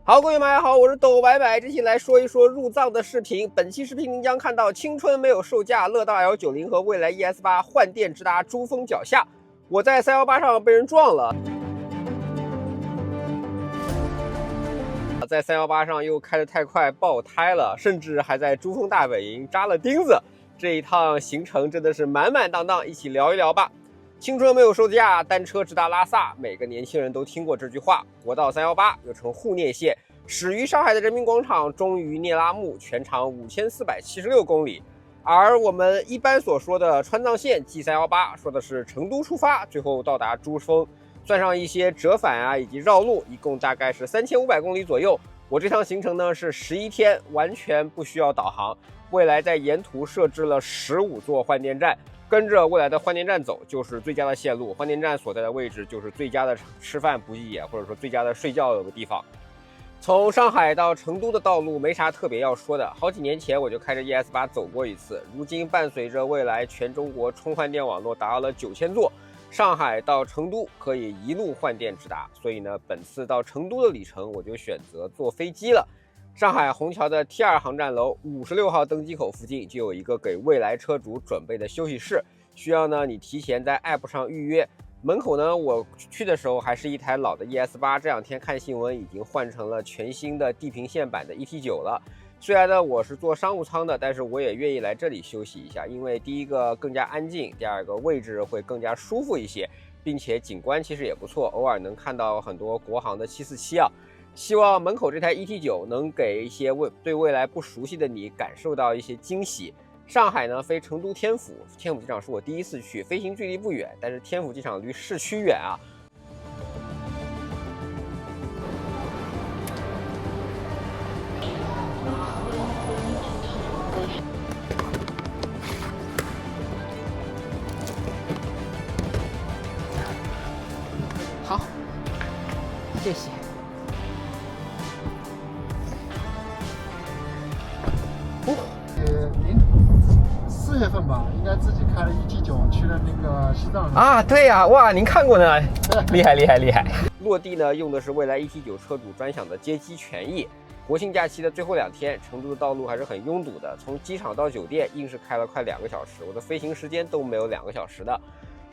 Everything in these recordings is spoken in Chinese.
好，各位朋友好，我是抖白白，这期来说一说入藏的视频。本期视频您将看到青春没有售价，乐道 L90 和蔚来 ES8 换电直达珠峰脚下。我在318上被人撞了，在318上又开得太快爆胎了，甚至还在珠峰大本营扎了钉子。这一趟行程真的是满满当当，一起聊一聊吧。青春没有售价，单车直达拉萨，每个年轻人都听过这句话。国道318又称沪聂线，始于上海的人民广场，终于聂拉木，全长5476公里。而我们一般所说的川藏线 G318，说的是成都出发，最后到达珠峰，算上一些折返啊以及绕路，一共大概是3500公里左右。我这趟行程呢是11天，完全不需要导航。蔚来在沿途设置了15座换电站，跟着蔚来的换电站走就是最佳的线路，换电站所在的位置就是最佳的吃饭补给点，或者说最佳的睡觉的地方。从上海到成都的道路没啥特别要说的，好几年前我就开着 ES8 走过一次，如今伴随着蔚来全中国充换电网络达到了9000座，上海到成都可以一路换电直达，所以呢，本次到成都的里程我就选择坐飞机了。上海虹桥的 T2 航站楼56号登机口附近就有一个给蔚来车主准备的休息室，需要呢你提前在 App 上预约。门口呢，我去的时候还是一台老的 ES8， 这两天看新闻已经换成了全新的地平线版的 ET9 了。虽然呢我是坐商务舱的，但是我也愿意来这里休息一下，因为第一个更加安静，第二个位置会更加舒服一些，并且景观其实也不错，偶尔能看到很多国航的747啊。希望门口这台 ET9 能给一些对未来不熟悉的你感受到一些惊喜。上海呢飞成都天府，天府机场是我第一次去，飞行距离不远，但是天府机场离市区远啊。好，谢谢。4月份吧，应该自己开了ET9去了那个西藏啊，对呀，哇，您看过呢，厉害厉害厉害！落地呢用的是蔚来 ET9 车主专享的接机权益。国庆假期的最后2天，成都的道路还是很拥堵的，从机场到酒店硬是开了快2个小时，我的飞行时间都没有2个小时的。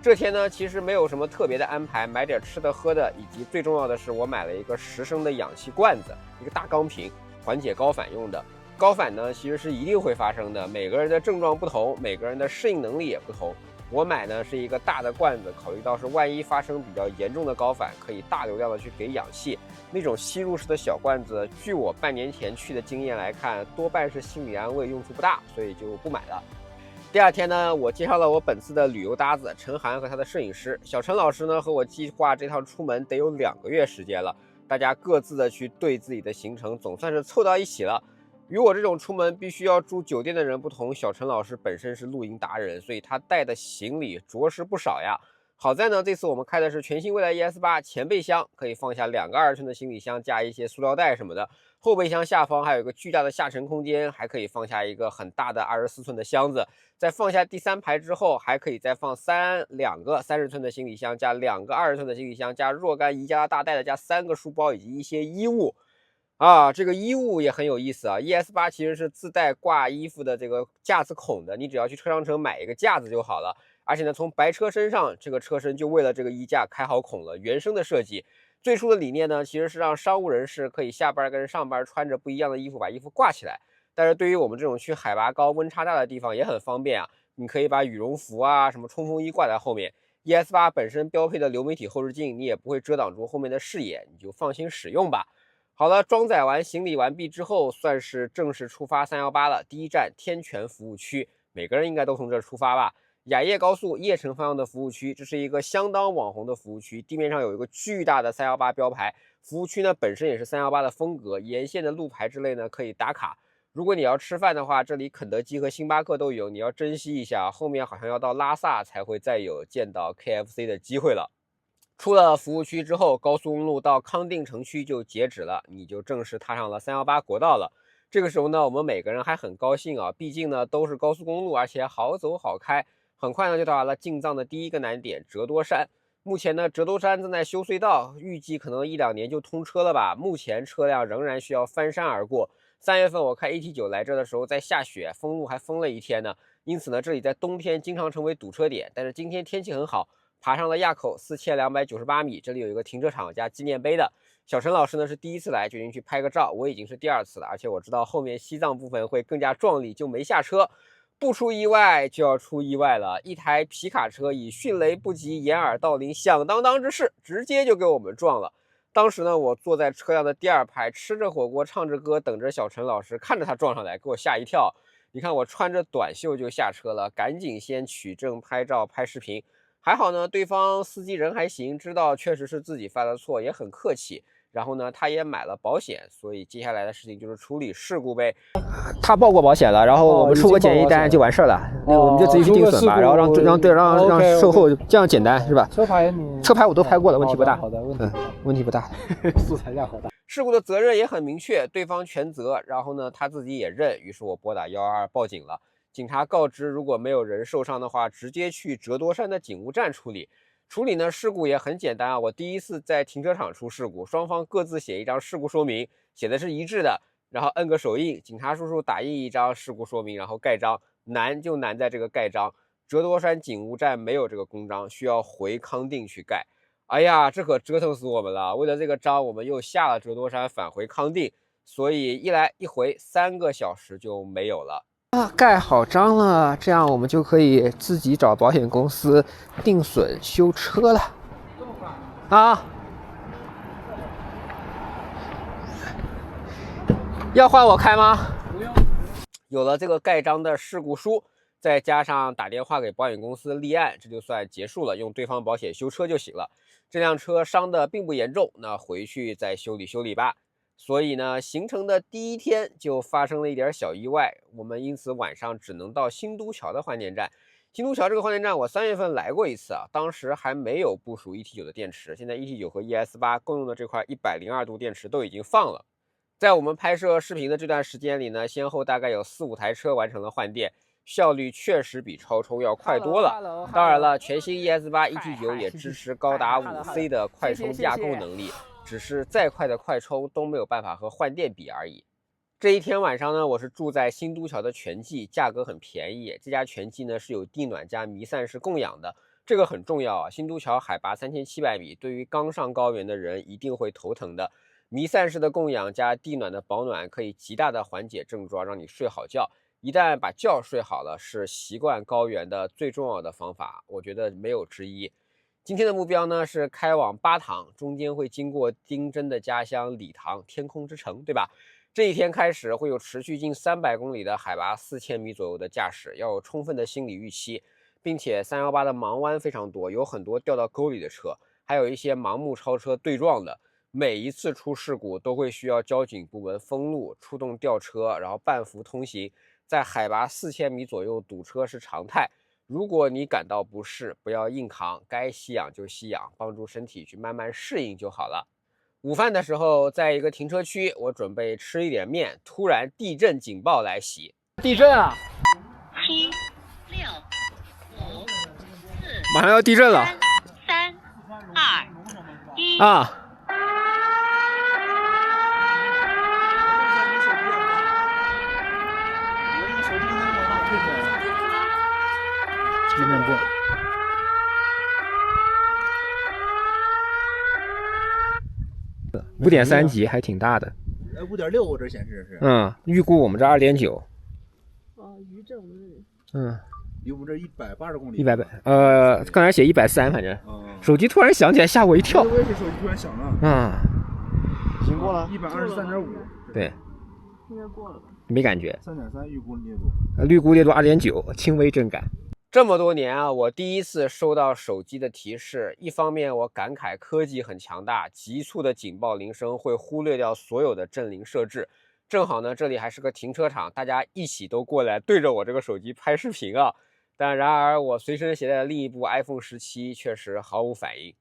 这天呢，其实没有什么特别的安排，买点吃的喝的，以及最重要的是，我买了一个10升的氧气罐子，一个大钢瓶，缓解高反用的。高反呢，其实是一定会发生的，每个人的症状不同，每个人的适应能力也不同。我买呢是一个大的罐子，考虑到是万一发生比较严重的高反，可以大流量的去给氧气。那种吸入式的小罐子，据我半年前去的经验来看，多半是心理安慰，用处不大，所以就不买了。第2天呢，我介绍了我本次的旅游搭子陈涵和他的摄影师小陈老师呢，和我计划这趟出门得有2个月时间了，大家各自的去对自己的行程，总算是凑到一起了。与我这种出门必须要住酒店的人不同，小陈老师本身是露营达人，所以他带的行李着实不少呀。好在呢，这次我们开的是全新蔚来 ES8，前备箱可以放下2个2寸的行李箱，加一些塑料袋什么的。后备箱下方还有一个巨大的下沉空间，还可以放下一个很大的24寸的箱子。在放下第3排之后，还可以再放2个30寸的行李箱，加2个20寸的行李箱，加若干宜家的大袋子，加3个书包以及一些衣物。这个衣物也很有意思啊 ！ES8 其实是自带挂衣服的这个架子孔的，你只要去车商城买一个架子就好了。而且呢，从白车身上，这个车身就为了这个衣架开好孔了，原生的设计。最初的理念呢，其实是让商务人士可以下班跟上班穿着不一样的衣服，把衣服挂起来。但是对于我们这种去海拔高、温差大的地方也很方便啊，你可以把羽绒服啊、什么冲锋衣挂在后面。ES8 本身标配的流媒体后视镜，你也不会遮挡住后面的视野，你就放心使用吧。好了，装载完行李完毕之后，算是正式出发318了。第一站天泉服务区，每个人应该都从这儿出发吧？雅叶高速叶城方向的服务区，这是一个相当网红的服务区，地面上有一个巨大的318标牌。服务区呢本身也是318的风格，沿线的路牌之类呢可以打卡。如果你要吃饭的话，这里肯德基和星巴克都有，你要珍惜一下。后面好像要到拉萨才会再有见到 KFC 的机会了。出了服务区之后，高速公路到康定城区就截止了，你就正式踏上了318国道了。这个时候呢，我们每个人还很高兴啊，毕竟呢都是高速公路，而且好走好开。很快呢就到达了进藏的第一个难点折多山。目前呢，折多山正在修隧道，预计可能1、2年就通车了吧。目前车辆仍然需要翻山而过。3月份我开 ET9来这的时候在下雪，封路还封了1天呢。因此呢，这里在冬天经常成为堵车点。但是今天天气很好，爬上了垭口4298米，这里有一个停车场加纪念碑的。小陈老师呢是第1次来，决定去拍个照。我已经是第2次了，而且我知道后面西藏部分会更加壮丽，就没下车。不出意外就要出意外了，一台皮卡车以迅雷不及掩耳盗铃响当当之势，直接就给我们撞了。当时呢，我坐在车辆的第2排，吃着火锅，唱着歌，等着小陈老师，看着他撞上来，给我吓一跳。你看我穿着短袖就下车了，赶紧先取证、拍照、拍视频。还好呢，对方司机人还行，知道确实是自己犯了错，也很客气。然后呢，他也买了保险，所以接下来的事情就是处理事故呗。他报过保险了，然后我们出个简易单就完事了，我们就直接去定损吧，然后让售后，这样简单是吧？车牌我都拍过了，问题不大。好的，问题不大。素材量好大。事故的责任也很明确，对方全责，然后呢他自己也认，于是我拨打122报警了。警察告知，如果没有人受伤的话，直接去折多山的警务站处理。处理呢，事故也很简单啊。我第1次在停车场出事故，双方各自写一张事故说明，写的是一致的，然后摁个手印，警察叔叔打印一张事故说明，然后盖章。难就难在这个盖章，折多山警务站没有这个公章，需要回康定去盖。哎呀，这可折腾死我们了！为了这个章，我们又下了折多山返回康定，所以一来一回3个小时就没有了。盖好章了，这样我们就可以自己找保险公司定损修车了。啊！要换我开吗？不用。有了这个盖章的事故书，再加上打电话给保险公司立案，这就算结束了，用对方保险修车就行了。这辆车伤的并不严重，那回去再修理吧。所以呢，行程的第1天就发生了一点小意外，我们因此晚上只能到新都桥的换电站。新都桥这个换电站我3月份来过一次啊，当时还没有部署 ET9的电池，现在 ET9和 ES8 共用的这块102度电池都已经放了。在我们拍摄视频的这段时间里呢，先后大概有4、5台车完成了换电，效率确实比超充要快多了。当然了，全新 ES8 ET9 也支持高达5C 的快充架构能力，只是再快的快充都没有办法和换电比而已。这一天晚上呢，我是住在新都桥的全季，价格很便宜。这家全季呢是有地暖加弥散式供氧的，这个很重要啊。新都桥海拔3700米，对于刚上高原的人一定会头疼的。弥散式的供氧加地暖的保暖，可以极大的缓解症状，让你睡好觉。一旦把觉睡好了，是习惯高原的最重要的方法，我觉得没有之一。今天的目标呢是开往巴塘，中间会经过丁真的家乡理塘，天空之城，对吧？这一天开始会有持续近300公里的海拔4000米左右的驾驶，要有充分的心理预期，并且318的盲弯非常多，有很多掉到沟里的车，还有一些盲目超车对撞的。每一次出事故都会需要交警部门封路、出动吊车，然后半幅通行。在海拔4000米左右堵车是常态。如果你感到不适，不要硬扛，该吸氧就吸氧，帮助身体去慢慢适应就好了。午饭的时候，在一个停车区，我准备吃一点面，突然地震警报来袭。地震啊！7、6、5、4，马上要地震了。3、2、1啊！地震波。5.3级还挺大的。5.6我这显示是。预估我们这2.9。哦，余震我们离我们这180公里。刚才写130，反正。手机突然响起来，吓我一跳。我也是手机突然响了。行过了。123.5。对。应该过了吧？没感觉。3.3预估烈度。预估烈度2.9，轻微震感。这么多年啊，我第1次收到手机的提示，一方面我感慨科技很强大，急促的警报铃声会忽略掉所有的震铃设置。正好呢，这里还是个停车场，大家一起都过来对着我这个手机拍视频啊。但然而我随身携带的另一部 iPhone 17确实毫无反应。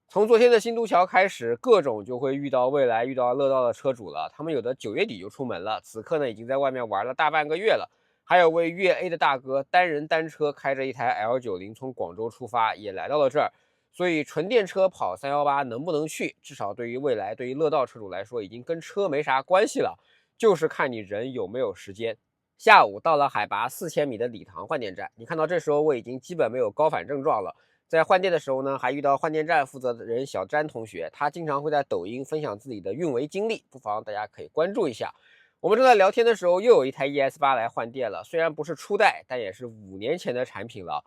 从昨天的新都桥开始，各种就会遇到蔚来、遇到乐道的车主了。他们有的9月底就出门了，此刻呢已经在外面玩了大半个月了。还有位粤 A 的大哥，单人单车开着一台 L90 从广州出发，也来到了这儿。所以纯电车跑318能不能去，至少对于蔚来、对于乐道车主来说，已经跟车没啥关系了，就是看你人有没有时间。下午到了海拔4000米的理塘换电站，你看到这时候我已经基本没有高反症状了。在换电的时候呢，还遇到换电站负责人小詹同学，他经常会在抖音分享自己的运维经历，不妨大家可以关注一下。我们正在聊天的时候，又有一台 ES8 来换电了，虽然不是初代，但也是5年前的产品了。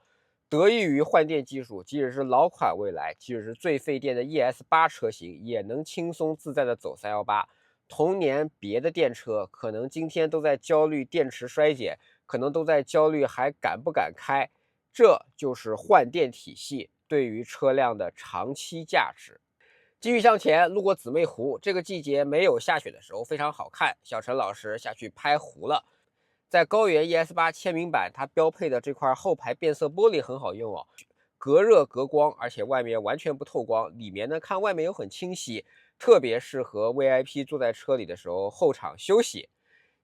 得益于换电技术，即使是老款蔚来，即使是最费电的 ES8 车型，也能轻松自在的走318。同年别的电车可能今天都在焦虑电池衰减，可能都在焦虑还敢不敢开。这就是换电体系对于车辆的长期价值。继续向前，路过姊妹湖，这个季节没有下雪的时候非常好看。小陈老师下去拍湖了。在高原 ES8 签名版，它标配的这块后排变色玻璃很好用哦，隔热隔光，而且外面完全不透光，里面呢看外面又很清晰，特别适合 VIP 坐在车里的时候后场休息。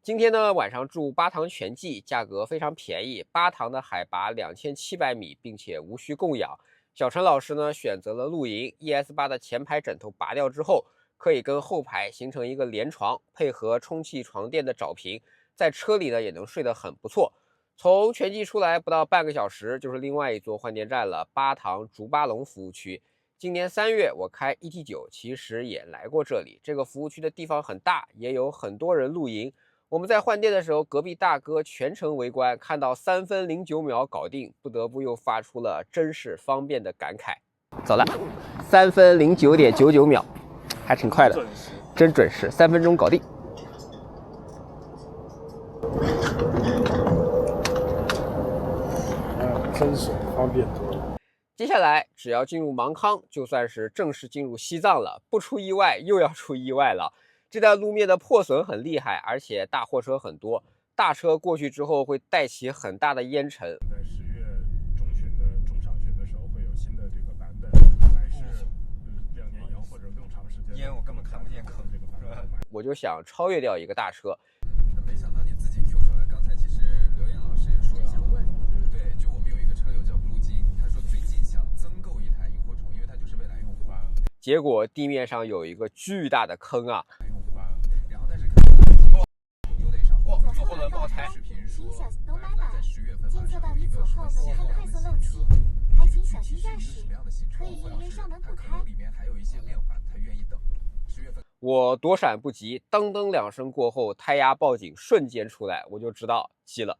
今天呢晚上住巴塘全季，价格非常便宜，巴塘的海拔2700米，并且无需供氧。小陈老师呢选择了露营 ，ES8 的前排枕头拔掉之后，可以跟后排形成一个连床，配合充气床垫的找平，在车里呢也能睡得很不错。从全季出来不到半个小时，就是另外一座换电站了，巴塘竹巴龙服务区。今年3月我开 ET9，其实也来过这里。这个服务区的地方很大，也有很多人露营。我们在换电的时候，隔壁大哥全程围观，看到3分09秒搞定，不得不又发出了真是方便的感慨。走了，3分09.99秒，还挺快的，真准时，3分钟搞定。真是方便多了。接下来只要进入芒康，就算是正式进入西藏了，不出意外又要出意外了。这段路面的破损很厉害，而且大货车很多，大车过去之后会带起很大的烟尘。在10月中旬的中小学的时候会有新的这个版本，还是2年以后或者更长时间。烟我根本看不见坑，这个版本。我就想超越掉一个大车。没想到你自己 Q 出来，刚才其实刘岩老师也说了，想问，对，就我们有一个车友叫 Blue 金，他说最近想增购一台萤火虫，因为他就是蔚来用户。结果地面上有一个巨大的坑啊！然后但是看优内上，做后轮爆胎。视频说，都买版，在10月份监测到你左后门看快速漏气，还请小心驾驶，可以预约上门补胎。里面还有一些变化，他愿意等。10月份。我躲闪不及，噔噔2声过后，胎压报警瞬间出来，我就知道急了。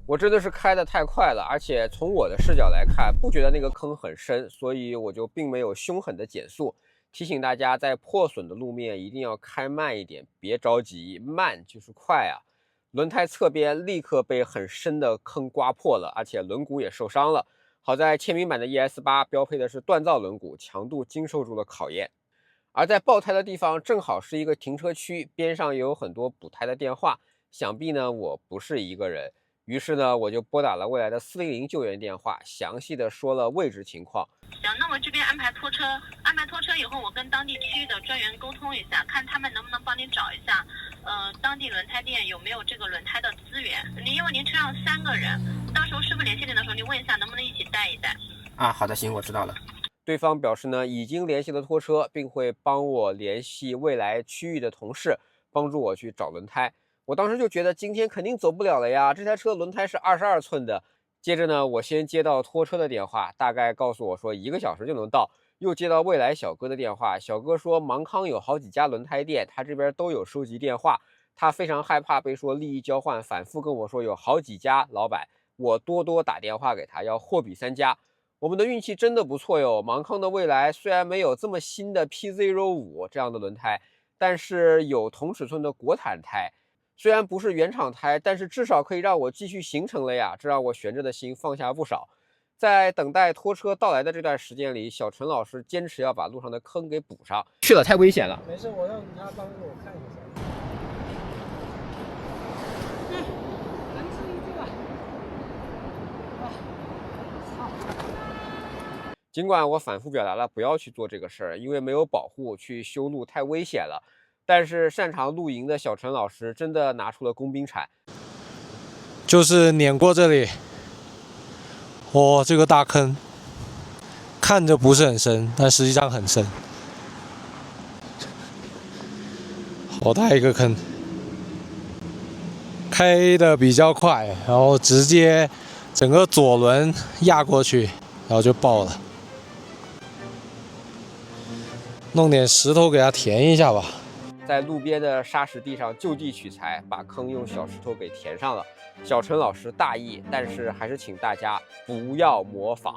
我真的是开得太快了，而且从我的视角来看，不觉得那个坑很深，所以我就并没有凶狠的减速。提醒大家，在破损的路面一定要开慢一点，别着急，慢就是快啊！轮胎侧边立刻被很深的坑刮破了，而且轮毂也受伤了。好在签名版的 ES8 标配的是锻造轮毂，强度经受住了考验。而在爆胎的地方正好是一个停车区，边上也有很多补胎的电话，想必呢我不是一个人。于是呢，我就拨打了蔚来的410救援电话，详细的说了位置情况。行，那我这边安排拖车以后，我跟当地区域的专员沟通一下，看他们能不能帮您找一下，当地轮胎店有没有这个轮胎的资源。因为您车上3个人，到时候师傅联系您的时候，您问一下能不能一起带一带。啊，好的，行，我知道了。对方表示呢，已经联系了拖车，并会帮我联系蔚来区域的同事，帮助我去找轮胎。我当时就觉得今天肯定走不了了呀，这台车轮胎是22寸的。接着呢，我先接到拖车的电话，大概告诉我说1个小时就能到。又接到蔚来小哥的电话，小哥说芒康有好几家轮胎店，他这边都有收集电话，他非常害怕被说利益交换，反复跟我说有好几家老板，我多打电话给他，要货比3家。我们的运气真的不错哟，芒康的蔚来虽然没有这么新的 P05 这样的轮胎，但是有同尺寸的国产胎。虽然不是原厂胎，但是至少可以让我继续行程了呀，这让我悬着的心放下不少。在等待拖车到来的这段时间里，小陈老师坚持要把路上的坑给补上。去了太危险了。没事，我让他帮我看一下。能吃一句吧。尽管我反复表达了不要去做这个事儿，因为没有保护，去修路太危险了。但是擅长露营的小陈老师真的拿出了工兵铲，就是碾过这里，这个大坑，看着不是很深，但实际上很深。好大一个坑，开的比较快，然后直接整个左轮压过去，然后就爆了。弄点石头给它填一下吧。在路边的沙石地上就地取材，把坑用小石头给填上了。小陈老师大意，但是还是请大家不要模仿。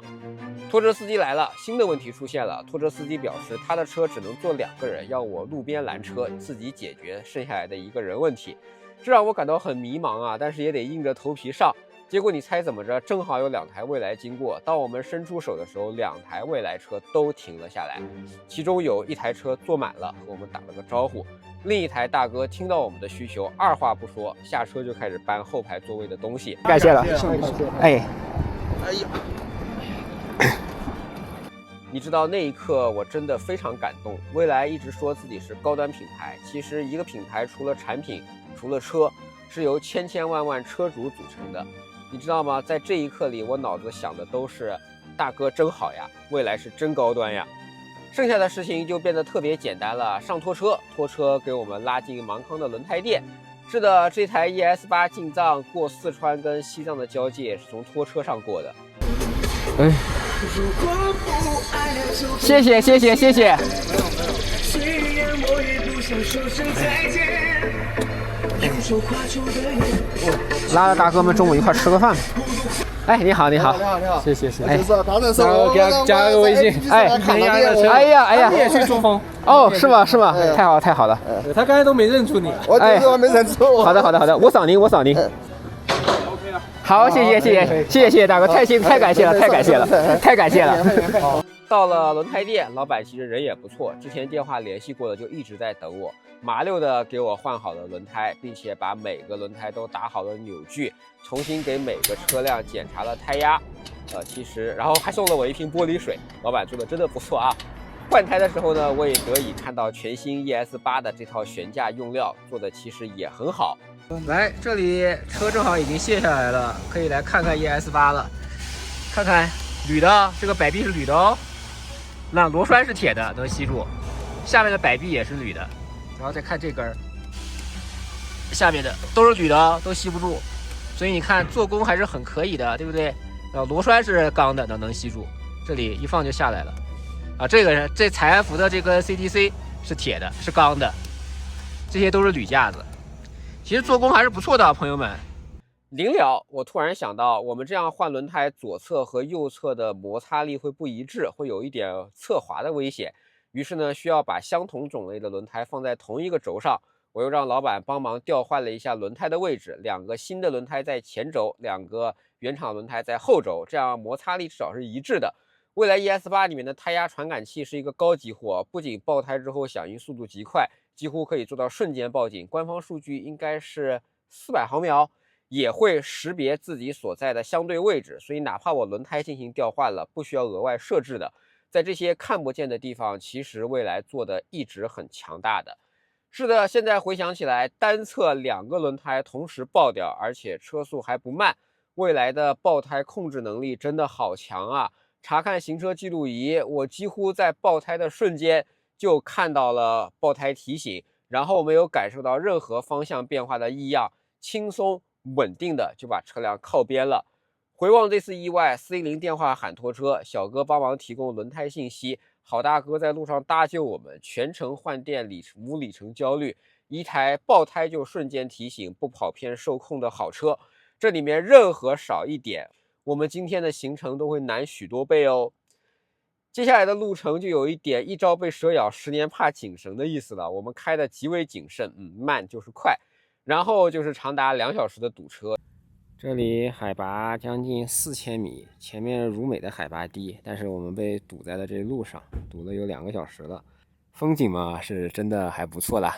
拖车司机来了，新的问题出现了。拖车司机表示，他的车只能坐2个人，要我路边拦车，自己解决剩下来的1个人问题。这让我感到很迷茫啊，但是也得硬着头皮上。结果你猜怎么着？正好有2台蔚来经过，当我们伸出手的时候，2台蔚来车都停了下来，其中有1台车坐满了，和我们打了个招呼。另一台大哥听到我们的需求，二话不说，下车就开始搬后排座位的东西。感谢了，哎呀，你知道那一刻我真的非常感动。蔚来一直说自己是高端品牌，其实一个品牌除了产品，除了车，是由千千万万车主组成的。你知道吗？在这一刻里，我脑子想的都是大哥真好呀，蔚来是真高端呀。剩下的事情就变得特别简单了，上拖车，拖车给我们拉进芒康的轮胎店。是的，这台 ES8 进藏过四川跟西藏的交界是从拖车上过的。哎，谢谢谢谢谢谢。拉着大哥们中午一块吃个饭吧。哎，你好，你好，你好，你好，谢谢，哎，刚才说我给他加了个微信，哎呀，你也去中风哦，是吗？是吗？太好了，太好了。他刚才都没认出你，我就是还没认出我。好的，好的，好的，我扫您，我扫您。好，谢谢，谢谢，谢谢大哥，太感谢了，太感谢了，太感谢了。到了轮胎店，老板其实人也不错，之前电话联系过的就一直在等我，麻溜的给我换好了轮胎，并且把每个轮胎都打好了扭矩，重新给每个车辆检查了胎压。然后还送了我一瓶玻璃水，老板做的真的不错啊。换胎的时候呢，我也得以看到全新 ES8 的这套悬架用料做的其实也很好。来，这里车正好已经卸下来了，可以来看看 ES8 了。看看铝的，这个摆臂是铝的哦。那螺栓是铁的，能吸住。下面的摆臂也是铝的，然后再看这根，下面的都是铝的，都吸不住。所以你看做工还是很可以的，对不对？然后螺栓是钢的，能吸住，这里一放就下来了。啊，这采安孚的这个 CDC 是铁的，是钢的，这些都是铝架子。其实做工还是不错的，朋友们。临了，我突然想到，我们这样换轮胎，左侧和右侧的摩擦力会不一致，会有一点侧滑的危险。于是呢，需要把相同种类的轮胎放在同一个轴上。我又让老板帮忙调换了一下轮胎的位置，2个新的轮胎在前轴，2个原厂轮胎在后轴，这样摩擦力至少是一致的。蔚来 ES8 里面的胎压传感器是一个高级货，不仅爆胎之后响应速度极快，几乎可以做到瞬间报警，官方数据应该是400毫秒，也会识别自己所在的相对位置，所以哪怕我轮胎进行调换了，不需要额外设置的。在这些看不见的地方，其实蔚来做的一直很强大的。是的，现在回想起来，单侧2个轮胎同时爆掉，而且车速还不慢，蔚来的爆胎控制能力真的好强啊！查看行车记录仪，我几乎在爆胎的瞬间就看到了爆胎提醒，然后没有感受到任何方向变化的异样，轻松稳定的就把车辆靠边了。回望这次意外，410电话喊拖车，小哥帮忙提供轮胎信息，好大哥在路上搭救我们，全程换电无里程焦虑，一台爆胎就瞬间提醒，不跑偏受控的好车。这里面任何少一点，我们今天的行程都会难许多倍哦。接下来的路程就有一点一朝被蛇咬10年怕井绳的意思了，我们开的极为谨慎，慢就是快，然后就是长达2小时的堵车。这里海拔将近4000米，前面如美的海拔低，但是我们被堵在了这路上，堵了有2个小时了。风景嘛是真的还不错啦。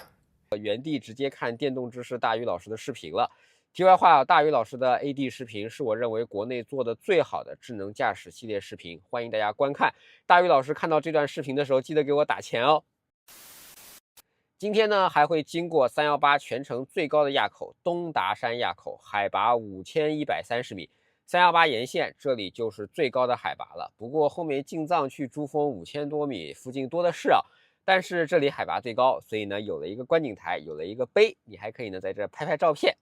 原地直接看电动知识大鱼老师的视频了。题外话，大鱼老师的 AD 视频是我认为国内做的最好的智能驾驶系列视频，欢迎大家观看。大鱼老师看到这段视频的时候，记得给我打钱哦。今天呢，还会经过318全程最高的垭口东达山垭口，海拔5130米。318沿线这里就是最高的海拔了，不过后面进藏去珠峰5000多米附近多的是啊。但是这里海拔最高，所以呢有了一个观景台，有了一个碑，你还可以呢在这拍拍照片。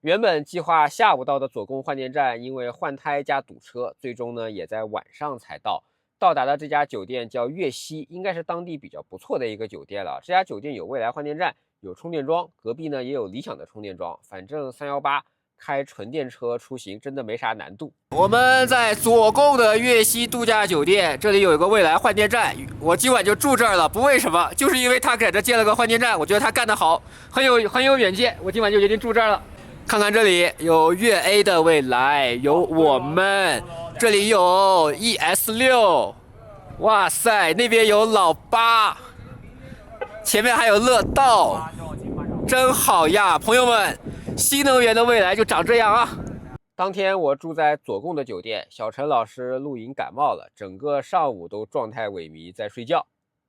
原本计划下午到的左贡换电站，因为换胎加堵车，最终呢也在晚上才到。到达的这家酒店叫悦西，应该是当地比较不错的一个酒店了。这家酒店有未来换电站，有充电桩，隔壁呢也有理想的充电桩。反正318开纯电车出行真的没啥难度。我们在左贡的悦西度假酒店，这里有一个未来换电站，我今晚就住这儿了。不为什么，就是因为他在这建了个换电站，我觉得他干得好，很有远见。我今晚就决定住这儿了。看看这里有粤 A 的未来，有我们。这里有 ES6， 哇塞，那边有老八，前面还有乐道，真好呀，朋友们！新能源的未来就长这样啊！当天我住在左贡的酒店，小陈老师露营感冒了，整个上午都状态萎靡在睡觉，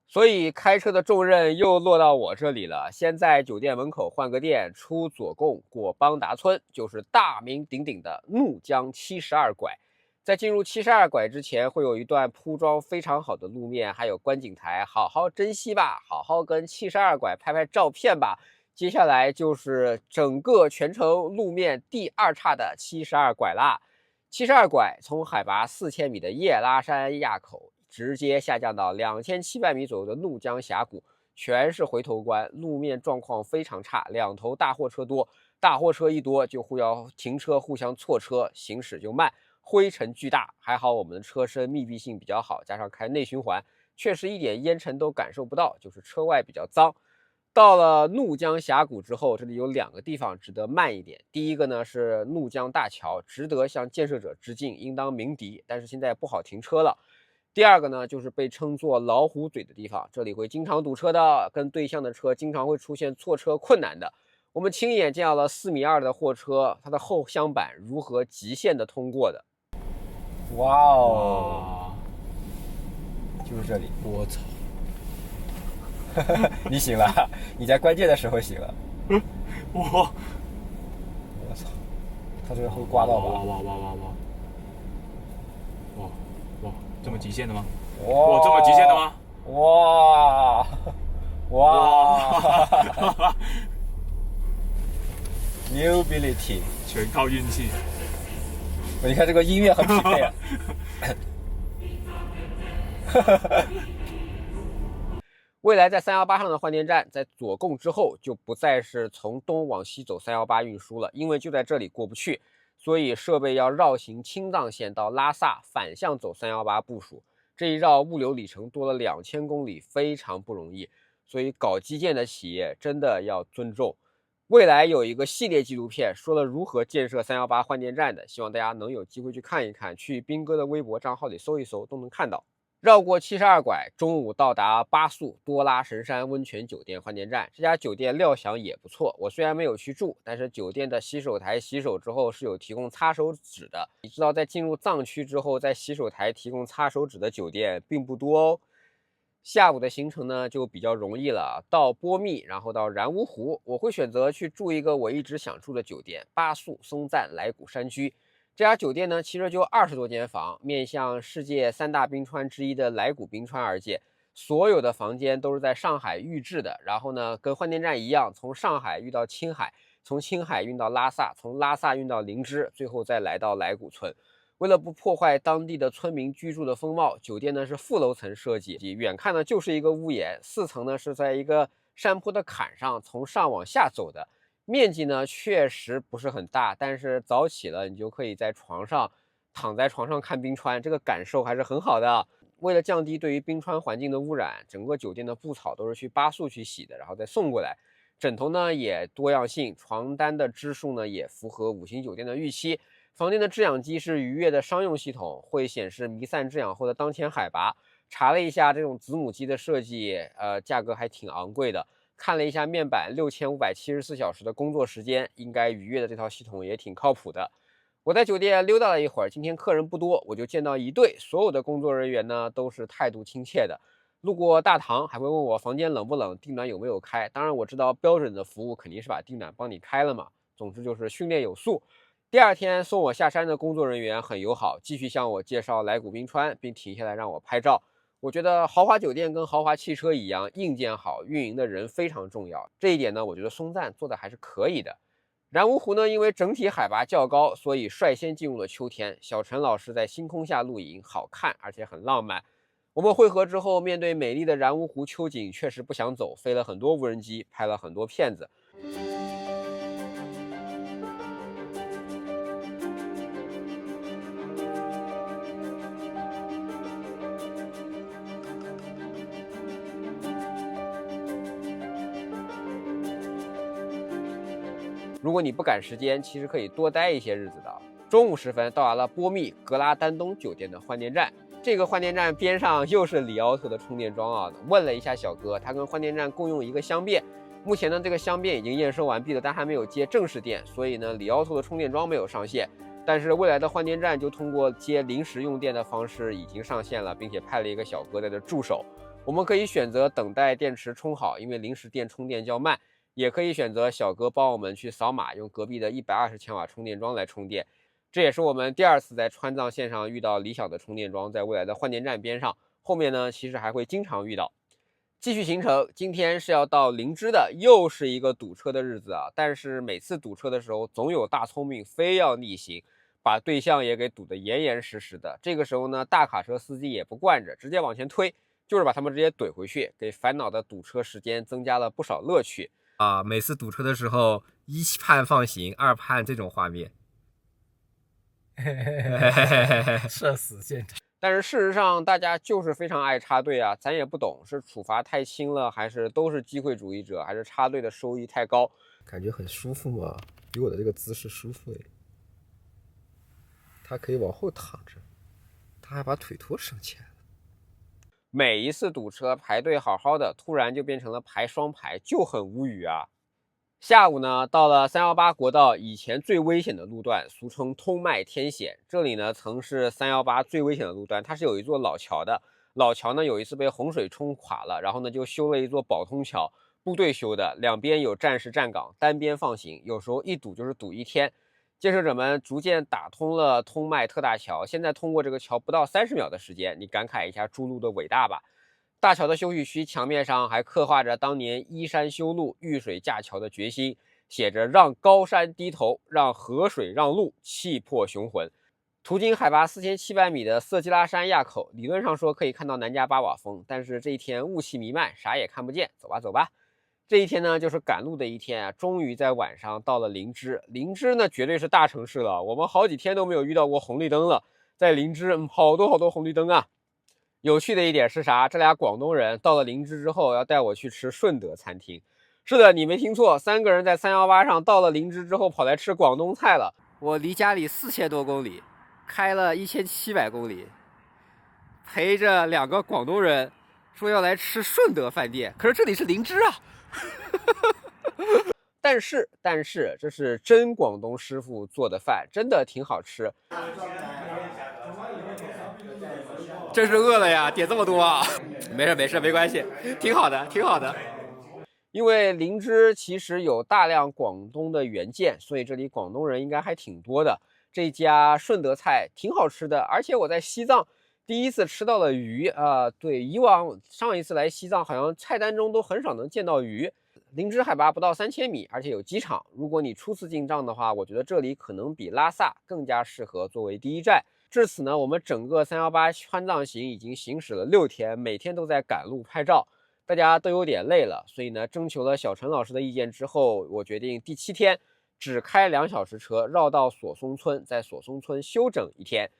所以开车的重任又落到我这里了。先在酒店门口换个电，出左贡过邦达村，就是大名鼎鼎的怒江72拐。在进入72拐之前，会有一段铺装非常好的路面，还有观景台，好好珍惜吧，好好跟72拐拍拍照片吧。接下来就是整个全程路面第2差的72拐啦。72拐从海拔4000米的叶拉山垭口直接下降到2700米左右的怒江峡谷，全是回头关，路面状况非常差，两头大货车多，大货车一多就互要停车互相错车，行驶就慢，灰尘巨大。还好我们的车身密闭性比较好，加上开内循环，确实一点烟尘都感受不到，就是车外比较脏。到了怒江峡谷之后，这里有2个地方值得慢一点。第一个呢是怒江大桥，值得向建设者致敬，应当鸣笛，但是现在不好停车了。第二个呢就是被称作老虎嘴的地方，这里会经常堵车的，跟对向的车经常会出现错车困难的。我们亲眼见到了4.2米的货车，它的后箱板如何极限的通过的。哇哦，就是这里，我操！你醒了，你在关键的时候醒了。我操，他这个会刮到吧？哇，这么极限的吗？哇，这么极限的吗？哇 ，New ability， 全靠运气。你看这个音乐很匹配啊。未来在318上的换电站，在左贡之后就不再是从东往西走318运输了，因为就在这里过不去，所以设备要绕行青藏线到拉萨，反向走318部署。这一绕物流里程多了2000公里，非常不容易，所以搞基建的企业真的要尊重。未来有一个系列纪录片，说了如何建设318换电站的，希望大家能有机会去看一看，去斌哥的微博账号里搜一搜都能看到。绕过72拐，中午到达巴素多拉神山温泉酒店换电站。这家酒店料想也不错，我虽然没有去住，但是酒店的洗手台洗手之后是有提供擦手纸的。你知道在进入藏区之后，在洗手台提供擦手纸的酒店并不多哦。下午的行程呢就比较容易了，到波密，然后到然乌湖。我会选择去住一个我一直想住的酒店——巴素松赞来古山居。这家酒店呢，其实就20多间房，面向世界3大冰川之一的来古冰川而建。所有的房间都是在上海预制的，然后呢，跟换电站一样，从上海运到青海，从青海运到拉萨，从拉萨运到林芝，最后再来到来古村。为了不破坏当地的村民居住的风貌，酒店呢是副楼层设计，远看呢就是一个屋檐，4层呢是在一个山坡的坎上从上往下走的。面积呢确实不是很大，但是早起了你就可以在床上躺在床上看冰川，这个感受还是很好的。为了降低对于冰川环境的污染，整个酒店的布草都是去巴素去洗的，然后再送过来。枕头呢也多样性，床单的支数呢也符合5星酒店的预期。房间的制氧机是愉悦的商用系统，会显示弥散制氧后的当前海拔。查了一下这种子母机的设计，价格还挺昂贵的。看了一下面板，6574小时的工作时间，应该愉悦的这套系统也挺靠谱的。我在酒店溜达了一会儿，今天客人不多，我就见到一队，所有的工作人员呢都是态度亲切的。路过大堂还会问我房间冷不冷，地暖有没有开。当然我知道标准的服务肯定是把地暖帮你开了嘛。总之就是训练有素。第二天送我下山的工作人员很友好，继续向我介绍来古冰川，并停下来让我拍照。我觉得豪华酒店跟豪华汽车一样，硬件好，运营的人非常重要。这一点呢，我觉得松赞做的还是可以的。然乌湖呢，因为整体海拔较高，所以率先进入了秋天。小陈老师在星空下露营，好看而且很浪漫。我们会合之后，面对美丽的然乌湖秋景，确实不想走，飞了很多无人机，拍了很多片子。如果你不赶时间，其实可以多待一些日子的。中午时分到达了波密格拉丹东酒店的换电站，这个换电站边上又是里奥特的充电桩啊。问了一下小哥，他跟换电站共用一个箱便，目前呢这个箱便已经验收完毕了，但还没有接正式电，所以呢里奥特的充电桩没有上线。但是未来的换电站就通过接临时用电的方式已经上线了，并且派了一个小哥在这驻守。我们可以选择等待电池充好，因为临时电充电较慢。也可以选择小哥帮我们去扫码，用隔壁的120千瓦充电桩来充电。这也是我们第二次在川藏线上遇到理想的充电桩，在未来的换电站边上。后面呢，其实还会经常遇到。继续行程，今天是要到林芝的，又是一个堵车的日子啊！但是每次堵车的时候，总有大聪明非要逆行，把对象也给堵得严严实实的。这个时候呢，大卡车司机也不惯着，直接往前推，就是把他们直接怼回去，给烦恼的堵车时间增加了不少乐趣。每次堵车的时候，一判放行，二判这种画面，社死现场。但是事实上，大家就是非常爱插队啊，咱也不懂是处罚太轻了，还是都是机会主义者，还是插队的收益太高？感觉很舒服嘛，比我的这个姿势舒服哎。他可以往后躺着，他还把腿托升起来了。每一次堵车排队好好的，突然就变成了排双排，就很无语啊。下午呢，到了318国道以前最危险的路段，俗称通麦天险。这里呢，曾是318最危险的路段，它是有一座老桥的。老桥呢，有一次被洪水冲垮了，然后呢就修了一座保通桥，部队修的，两边有战士站岗，单边放行，有时候一堵就是堵一天。建设者们逐渐打通了通麦特大桥，现在通过这个桥不到30秒的时间，你感慨一下筑路的伟大吧。大桥的休息区墙面上还刻画着当年依山修路、遇水架桥的决心，写着让高山低头，让河水让路，气魄雄浑。途经海拔4700米的色季拉山垭口，理论上说可以看到南迦巴瓦峰，但是这一天雾气弥漫，啥也看不见。走吧走吧。这一天呢，就是赶路的一天啊！终于在晚上到了林芝。林芝呢，绝对是大城市了。我们好几天都没有遇到过红绿灯了，在林芝，好多红绿灯啊！有趣的一点是啥？这俩广东人到了林芝之后，要带我去吃顺德餐厅。是的，你没听错，3个人在318上到了林芝之后，跑来吃广东菜了。我离家里4000多公里，开了1700公里，陪着2个广东人说要来吃顺德饭店，可是这里是林芝啊！但是这是真广东师傅做的饭，真的挺好吃。真是饿了呀，点这么多啊！没事，没关系，挺好的。因为林芝其实有大量广东的原件，所以这里广东人应该还挺多的。这家顺德菜挺好吃的，而且我在西藏第一次吃到了鱼啊！对，以往上一次来西藏，好像菜单中都很少能见到鱼。林芝海拔不到3000米，而且有机场。如果你初次进藏的话，我觉得这里可能比拉萨更加适合作为第一站。至此呢，我们整个318川藏行已经行驶了6天，每天都在赶路拍照，大家都有点累了。所以呢，征求了小陈老师的意见之后，我决定第7天只开2小时车，绕到索松村，在索松村休整1天。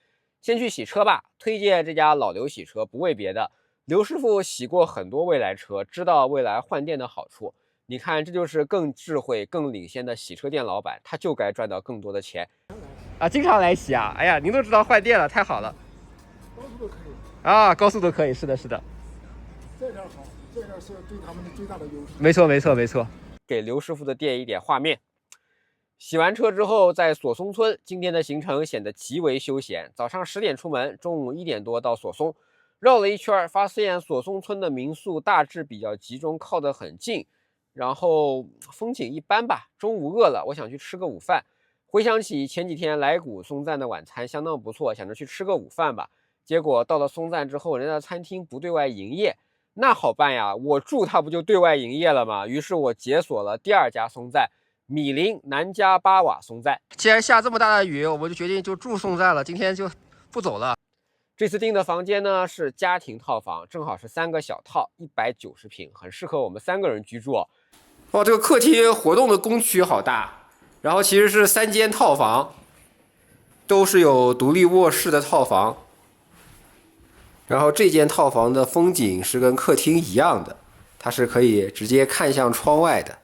先去洗车吧，推荐这家老刘洗车，不为别的，刘师傅洗过很多蔚来车，知道蔚来换电的好处。你看，这就是更智慧、更领先的洗车店老板，他就该赚到更多的钱啊！经常来洗啊！哎呀，您都知道换电了，太好了。高速都可以啊，高速都可以，是的。这点好，这点是对他们的最大的优势。没错。给刘师傅的店一点画面。洗完车之后，在索松村，今天的行程显得极为休闲。早上10点出门，中午1点多到索松，绕了一圈，发现索松村的民宿大致比较集中，靠得很近。然后风景一般吧，中午饿了，我想去吃个午饭。回想起前几天来古松赞的晚餐相当不错，想着去吃个午饭吧。结果到了松赞之后，人家的餐厅不对外营业，那好办呀，我住它不就对外营业了吗？于是我解锁了第2家松赞，米林南迦巴瓦松赞。既然下这么大的雨，我们就决定就住松赞了，今天就不走了。这次订的房间呢是家庭套房，正好是3个小套，190平，很适合我们3个人居住哦。哇，这个客厅活动的公区好大，然后其实是3间套房，都是有独立卧室的套房。然后这间套房的风景是跟客厅一样的，它是可以直接看向窗外的。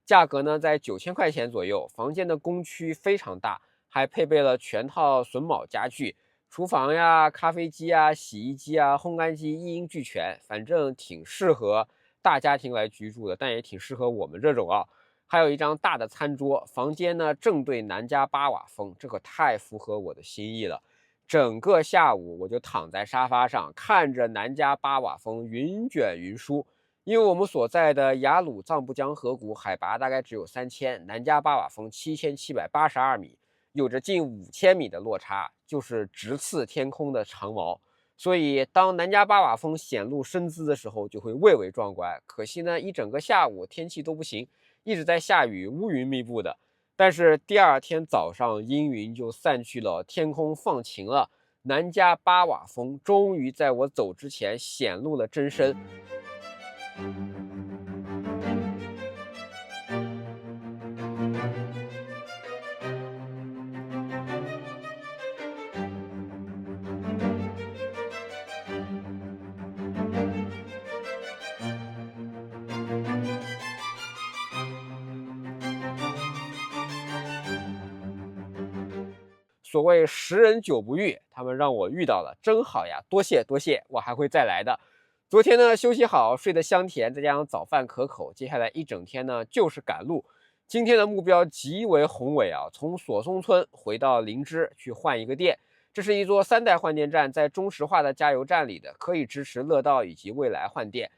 价格呢在9000块钱左右，房间的公区非常大，还配备了全套榫卯家具，厨房呀、咖啡机啊、洗衣机啊、烘干机一应俱全，反正挺适合大家庭来居住的，但也挺适合我们这种啊。还有一张大的餐桌，房间呢正对南迦巴瓦峰，这可太符合我的心意了。整个下午我就躺在沙发上，看着南迦巴瓦峰云卷云舒。因为我们所在的雅鲁藏布江河谷海拔大概只有3000，南迦巴瓦峰7782米，有着近5000米的落差，就是直刺天空的长毛。所以当南迦巴瓦峰显露身姿的时候，就会蔚为壮观。可惜呢，一整个下午天气都不行，一直在下雨，乌云密布的。但是第2天早上阴云就散去了，天空放晴了，南迦巴瓦峰终于在我走之前显露了真身。所谓10人9不遇，他们让我遇到了，真好呀！多谢多谢，我还会再来的。昨天呢休息好，睡得香甜，再加上早饭可口，接下来一整天呢就是赶路。今天的目标极为宏伟啊，从索松村回到林芝去换一个电。这是一座3代换电站，在中石化的加油站里的，可以支持乐道以及蔚来换电。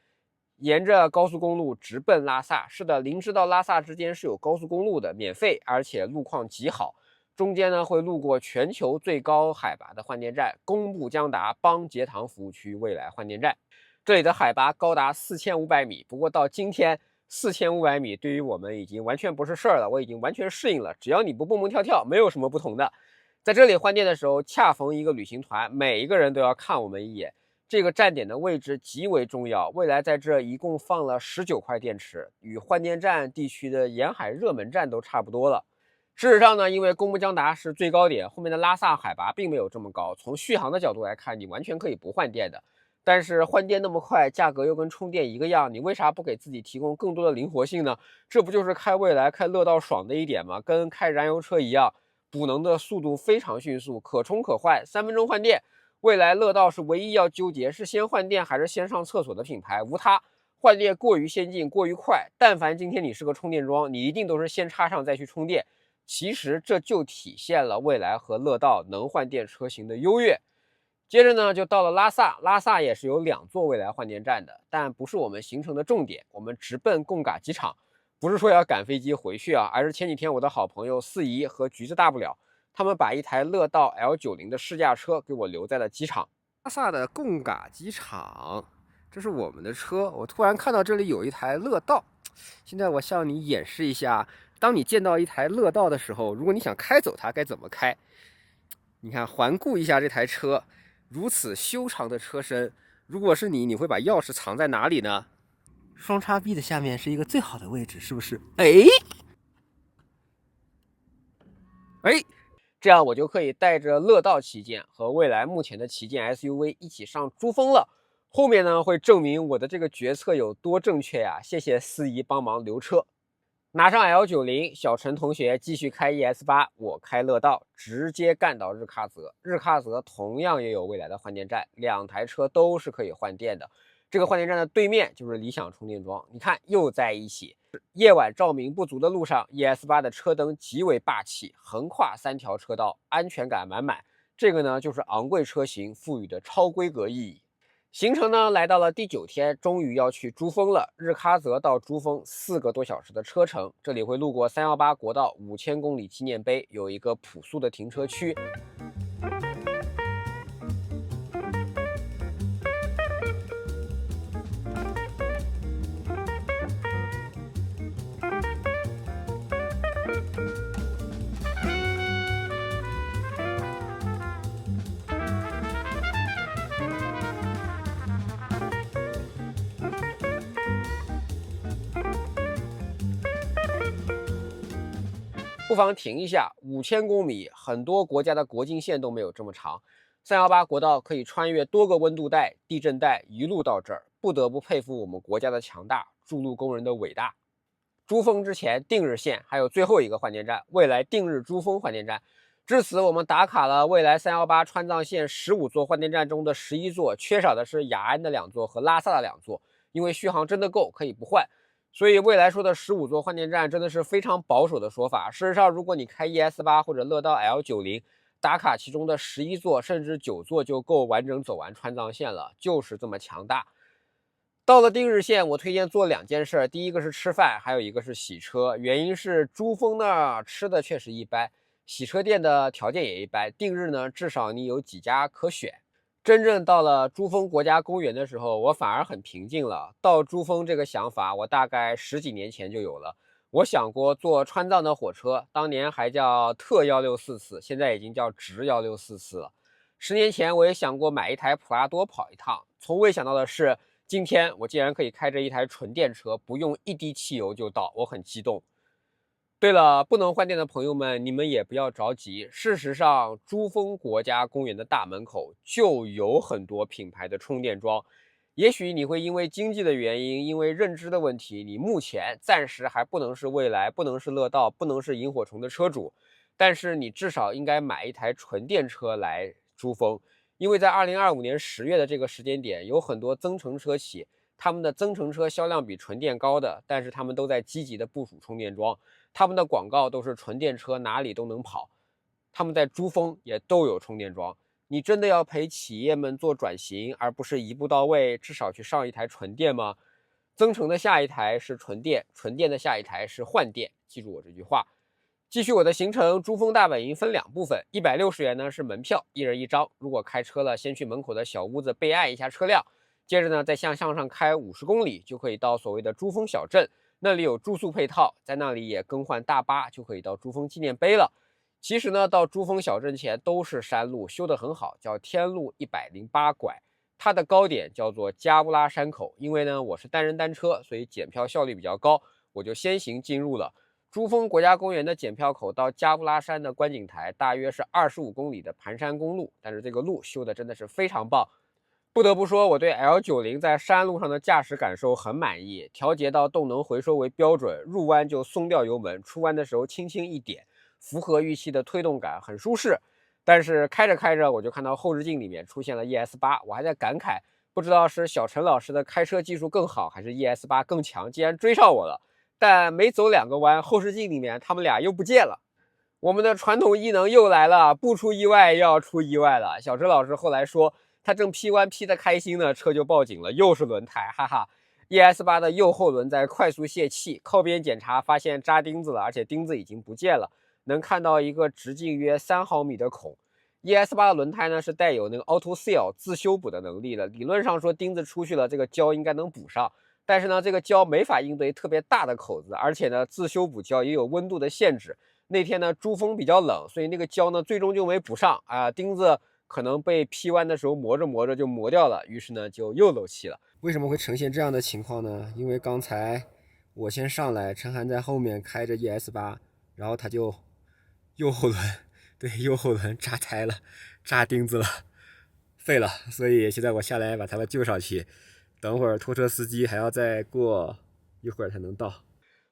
沿着高速公路直奔拉萨。是的，林芝到拉萨之间是有高速公路的，免费，而且路况极好。中间呢会路过全球最高海拔的换电站公布江达邦杰堂服务区蔚来换电站，这里的海拔高达4500米。不过到今天4500米对于我们已经完全不是事儿了，我已经完全适应了，只要你不蹦蹦跳跳，没有什么不同的。在这里换电的时候，恰逢一个旅行团，每一个人都要看我们一眼。这个站点的位置极为重要，蔚来在这一共放了19块电池，与换电站地区的沿海热门站都差不多了。事实上呢，因为公布江达是最高点，后面的拉萨海拔并没有这么高，从续航的角度来看，你完全可以不换电的。但是换电那么快，价格又跟充电一个样，你为啥不给自己提供更多的灵活性呢？这不就是开蔚来开乐道爽的一点吗？跟开燃油车一样，补能的速度非常迅速，可充可换，3分钟换电。蔚来乐道是唯一要纠结是先换电还是先上厕所的品牌，无他，换电过于先进，过于快。但凡今天你是个充电桩，你一定都是先插上再去充电。其实这就体现了蔚来和乐道能换电车型的优越。接着呢，就到了拉萨，拉萨也是有2座蔚来换电站的，但不是我们行程的重点。我们直奔贡嘎机场，不是说要赶飞机回去啊，而是前几天我的好朋友四姨和橘子大不了，他们把一台乐道 L90 的试驾车给我留在了机场。拉萨的贡嘎机场，这是我们的车。我突然看到这里有一台乐道，现在我向你演示一下。当你见到一台乐道的时候，如果你想开走它，该怎么开？你看，环顾一下这台车，如此修长的车身，如果是你，你会把钥匙藏在哪里呢？双叉臂的下面是一个最好的位置，是不是？哎，这样我就可以带着乐道旗舰和蔚来目前的旗舰 SUV 一起上珠峰了。后面呢会证明我的这个决策有多正确呀！谢谢司仪帮忙留车。拿上 L90， 小陈同学继续开 ES8， 我开乐道，直接干到日喀则。日喀则同样也有蔚来的换电站，2台车都是可以换电的。这个换电站的对面就是理想充电桩，你看又在一起。夜晚照明不足的路上 ，ES8 的车灯极为霸气，横跨3条车道，安全感满满。这个呢，就是昂贵车型赋予的超规格意义。行程呢来到了第9天，终于要去珠峰了。日喀则到珠峰4个多小时的车程，这里会路过318国道5000公里纪念碑，有一个朴素的停车区。不妨停一下，5000公里，很多国家的国境线都没有这么长。318国道可以穿越多个温度带、地震带，一路到这儿，不得不佩服我们国家的强大，筑路工人的伟大。珠峰之前定日线还有最后一个换电站，未来定日珠峰换电站。至此，我们打卡了未来318川藏线15座换电站中的11座，缺少的是雅安的2座和拉萨的2座，因为续航真的够，可以不换。所以未来说的15座换电站真的是非常保守的说法。事实上，如果你开 ES8 或者乐道 L90， 打卡其中的11座甚至9座就够完整走完川藏线了，就是这么强大。到了定日线，我推荐做2件事，第一个是吃饭，还有一个是洗车。原因是珠峰那儿吃的确实一般，洗车店的条件也一般。定日呢，至少你有几家可选。真正到了珠峰国家公园的时候，我反而很平静了。到珠峰这个想法，我大概10几年前就有了。我想过坐川藏的火车，当年还叫特164次，现在已经叫直164次了。10年前我也想过买一台普拉多跑一趟，从未想到的是，今天我竟然可以开着一台纯电车，不用一滴汽油就到，我很激动。对了，不能换电的朋友们，你们也不要着急。事实上，珠峰国家公园的大门口就有很多品牌的充电桩。也许你会因为经济的原因，因为认知的问题，你目前暂时还不能是蔚来，不能是乐道，不能是萤火虫的车主，但是你至少应该买一台纯电车来珠峰，因为在2025年10月的这个时间点，有很多增程车企，他们的增程车销量比纯电高的，但是他们都在积极的部署充电桩。他们的广告都是纯电车哪里都能跑，他们在珠峰也都有充电桩。你真的要陪企业们做转型，而不是一步到位，至少去上一台纯电吗？增程的下一台是纯电，纯电的下一台是换电，记住我这句话。继续我的行程，珠峰大本营分2部分，160元呢是门票，1人1张。如果开车了，先去门口的小屋子备案一下车辆，接着呢再向上开50公里，就可以到所谓的珠峰小镇。那里有住宿配套，在那里也更换大巴，就可以到珠峰纪念碑了。其实呢，到珠峰小镇前都是山路，修得很好，叫天路108拐。它的高点叫做加乌拉山口。因为呢我是单人单车，所以检票效率比较高，我就先行进入了珠峰国家公园的检票口。到加乌拉山的观景台大约是25公里的盘山公路，但是这个路修的真的是非常棒。不得不说，我对 L90 在山路上的驾驶感受很满意，调节到动能回收为标准，入弯就松掉油门，出弯的时候轻轻一点，符合预期的推动感，很舒适。但是开着开着，我就看到后视镜里面出现了 ES8， 我还在感慨，不知道是小陈老师的开车技术更好，还是 ES8 更强，竟然追上我了。但没走2个弯，后视镜里面他们俩又不见了。我们的传统异能又来了，不出意外要出意外了。小陈老师后来说，他正劈弯劈得开心呢，车就报警了，又是轮胎，哈哈。ES8 的右后轮在快速泄气，靠边检查发现扎钉子了，而且钉子已经不见了，能看到一个直径约3毫米的孔。ES8 的轮胎呢是带有那个 Auto Seal 自修补的能力的，理论上说钉子出去了，这个胶应该能补上，但是呢这个胶没法应对特别大的口子，而且呢自修补胶也有温度的限制。那天呢珠峰比较冷，所以那个胶呢最终就没补上啊，钉子可能被劈弯的时候磨着磨着就磨掉了，于是呢就又漏气了。为什么会呈现这样的情况呢？因为刚才我先上来，陈涵在后面开着 ES8， 然后他就右后轮扎胎了，扎钉子了，废了，所以现在我下来把他们救上去，等会儿拖车司机还要再过一会儿才能到。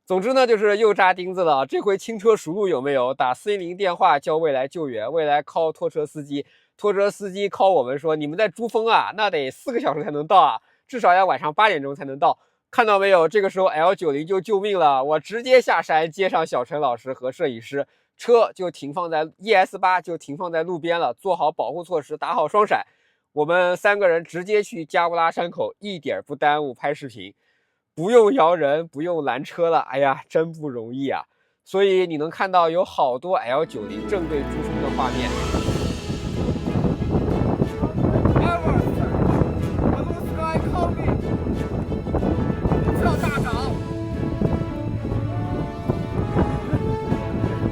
总之呢就是又扎钉子了，这回轻车熟路有没有？打410电话叫蔚来救援，蔚来 call 拖车司机，拖车司机 call 我们说你们在珠峰啊，那得4个小时才能到啊，至少要晚上8点钟才能到。看到没有？这个时候 L90 就救命了，我直接下山接上小陈老师和摄影师，车就停放在 ES8 就停放在路边了，做好保护措施，打好双闪。我们3个人直接去加乌拉山口，一点不耽误拍视频，不用摇人，不用拦车了。哎呀，真不容易啊！所以你能看到有好多 L90正对珠峰的画面。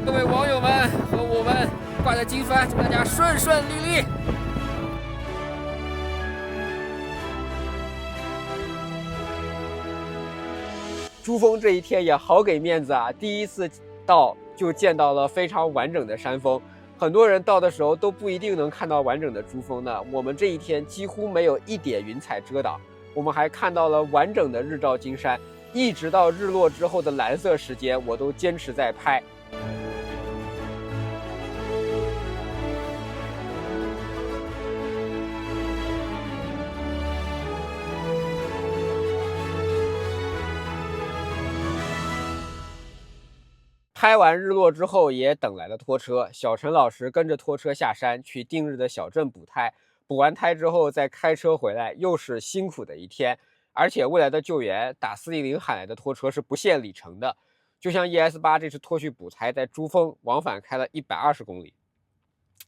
各位网友们和我们挂着金帆，祝大家顺顺利利。珠峰这一天也好给面子啊！第一次到就见到了非常完整的山峰，很多人到的时候都不一定能看到完整的珠峰呢。我们这一天几乎没有一点云彩遮挡，我们还看到了完整的日照金山，一直到日落之后的蓝色时间，我都坚持在拍。拍完日落之后，也等来了拖车。小陈老师跟着拖车下山去定日的小镇补胎，补完胎之后再开车回来，又是辛苦的一天。而且未来的救援打410喊来的拖车是不限里程的，就像 ES8 这次拖去补胎，在珠峰往返开了120公里，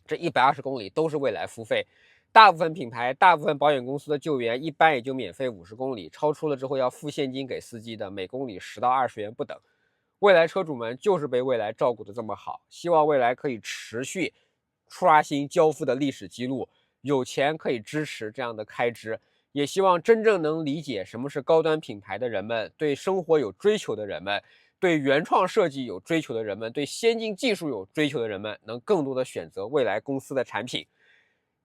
这120公里都是未来付费。大部分品牌、大部分保险公司的救援一般也就免费50公里，超出了之后要付现金给司机的，每公里10到20元不等。未来车主们就是被未来照顾得这么好，希望未来可以持续刷新交付的历史记录，有钱可以支持这样的开支，也希望真正能理解什么是高端品牌的人们，对生活有追求的人们，对原创设计有追求的人们，对先进技术有追求的人们，能更多的选择未来公司的产品。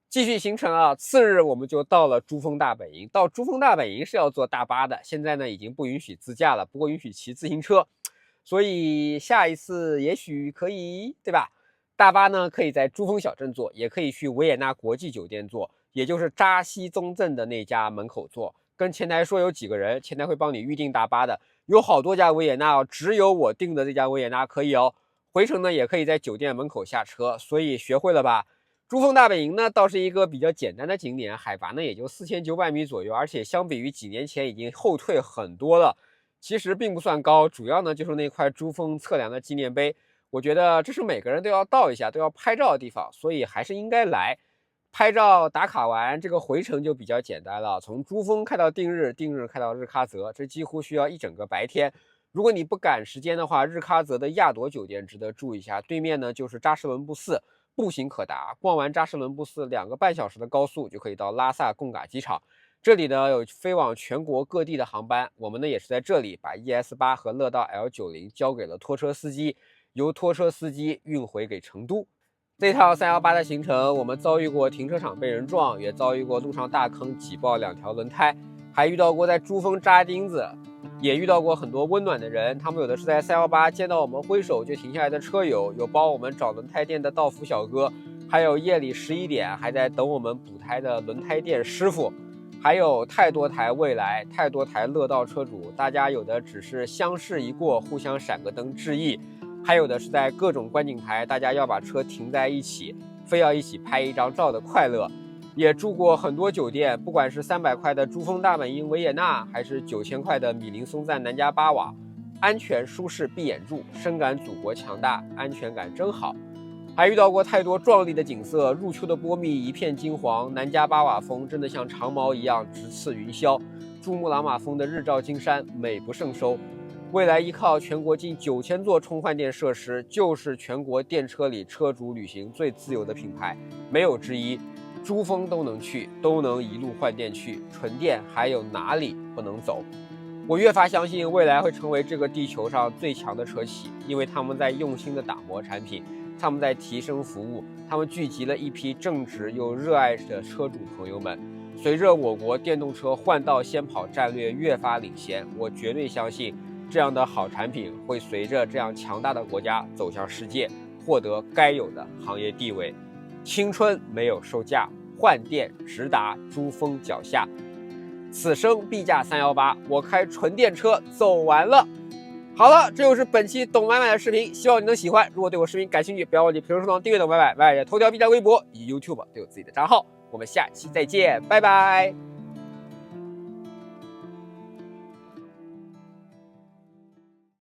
继续行程啊，次日我们就到了珠峰大本营。到珠峰大本营是要坐大巴的，现在呢已经不允许自驾了，不过允许骑自行车。所以下一次也许可以，对吧？大巴呢可以在珠峰小镇坐，也可以去维也纳国际酒店坐，也就是扎西宗镇的那家门口坐。跟前台说有几个人，前台会帮你预定大巴的。有好多家维也纳哦，只有我订的这家维也纳可以哦。回程呢也可以在酒店门口下车，所以学会了吧？珠峰大本营呢倒是一个比较简单的景点，海拔呢也就4900米左右，而且相比于几年前已经后退很多了。其实并不算高，主要呢就是那块珠峰测量的纪念碑，我觉得这是每个人都要到一下、都要拍照的地方，所以还是应该来拍照打卡完。这个回程就比较简单了，从珠峰开到定日，定日开到日喀则，这几乎需要一整个白天。如果你不赶时间的话，日喀则的亚朵酒店值得住一下，对面呢就是扎什伦布寺，步行可达。逛完扎什伦布寺2个半小时的高速就可以到拉萨贡嘎机场。这里呢有飞往全国各地的航班，我们呢也是在这里把 ES8 和乐道 L90 交给了拖车司机，由拖车司机运回给成都。这趟318的行程，我们遭遇过停车场被人撞，也遭遇过路上大坑挤爆2条轮胎，还遇到过在珠峰扎钉子，也遇到过很多温暖的人。他们有的是在318见到我们挥手就停下来的车友，有帮我们找轮胎店的到付小哥，还有夜里11点还在等我们补胎的轮胎店师傅。还有太多台蔚来，太多台乐道车主，大家有的只是相视一过，互相闪个灯致意，还有的是在各种观景台，大家要把车停在一起，非要一起拍一张照的快乐。也住过很多酒店，不管是300块的珠峰大本营维也纳，还是9000块的米林松赞南迦巴瓦，安全舒适闭眼住，深感祖国强大，安全感真好。还遇到过太多壮丽的景色，入秋的波密一片金黄，南迦巴瓦峰真的像长矛一样直刺云霄，珠穆朗玛峰的日照金山美不胜收。未来依靠全国近9000座充换电设施，就是全国电车里车主旅行最自由的品牌，没有之一。珠峰都能去，都能一路换电去，纯电还有哪里不能走？我越发相信未来会成为这个地球上最强的车企，因为他们在用心的打磨产品，他们在提升服务，他们聚集了一批正直又热爱的车主朋友们。随着我国电动车换道先跑战略越发领先，我绝对相信这样的好产品会随着这样强大的国家走向世界，获得该有的行业地位。青春没有售价，换电直达珠峰脚下。此生必驾318，我开纯电车走完了。好了，这就是本期懂买买的视频，希望你能喜欢。如果对我视频感兴趣，不要忘记评论、收藏、订阅懂买买。买买头条、B 站、微博以及 YouTube 都有自己的账号。我们下期再见，拜拜。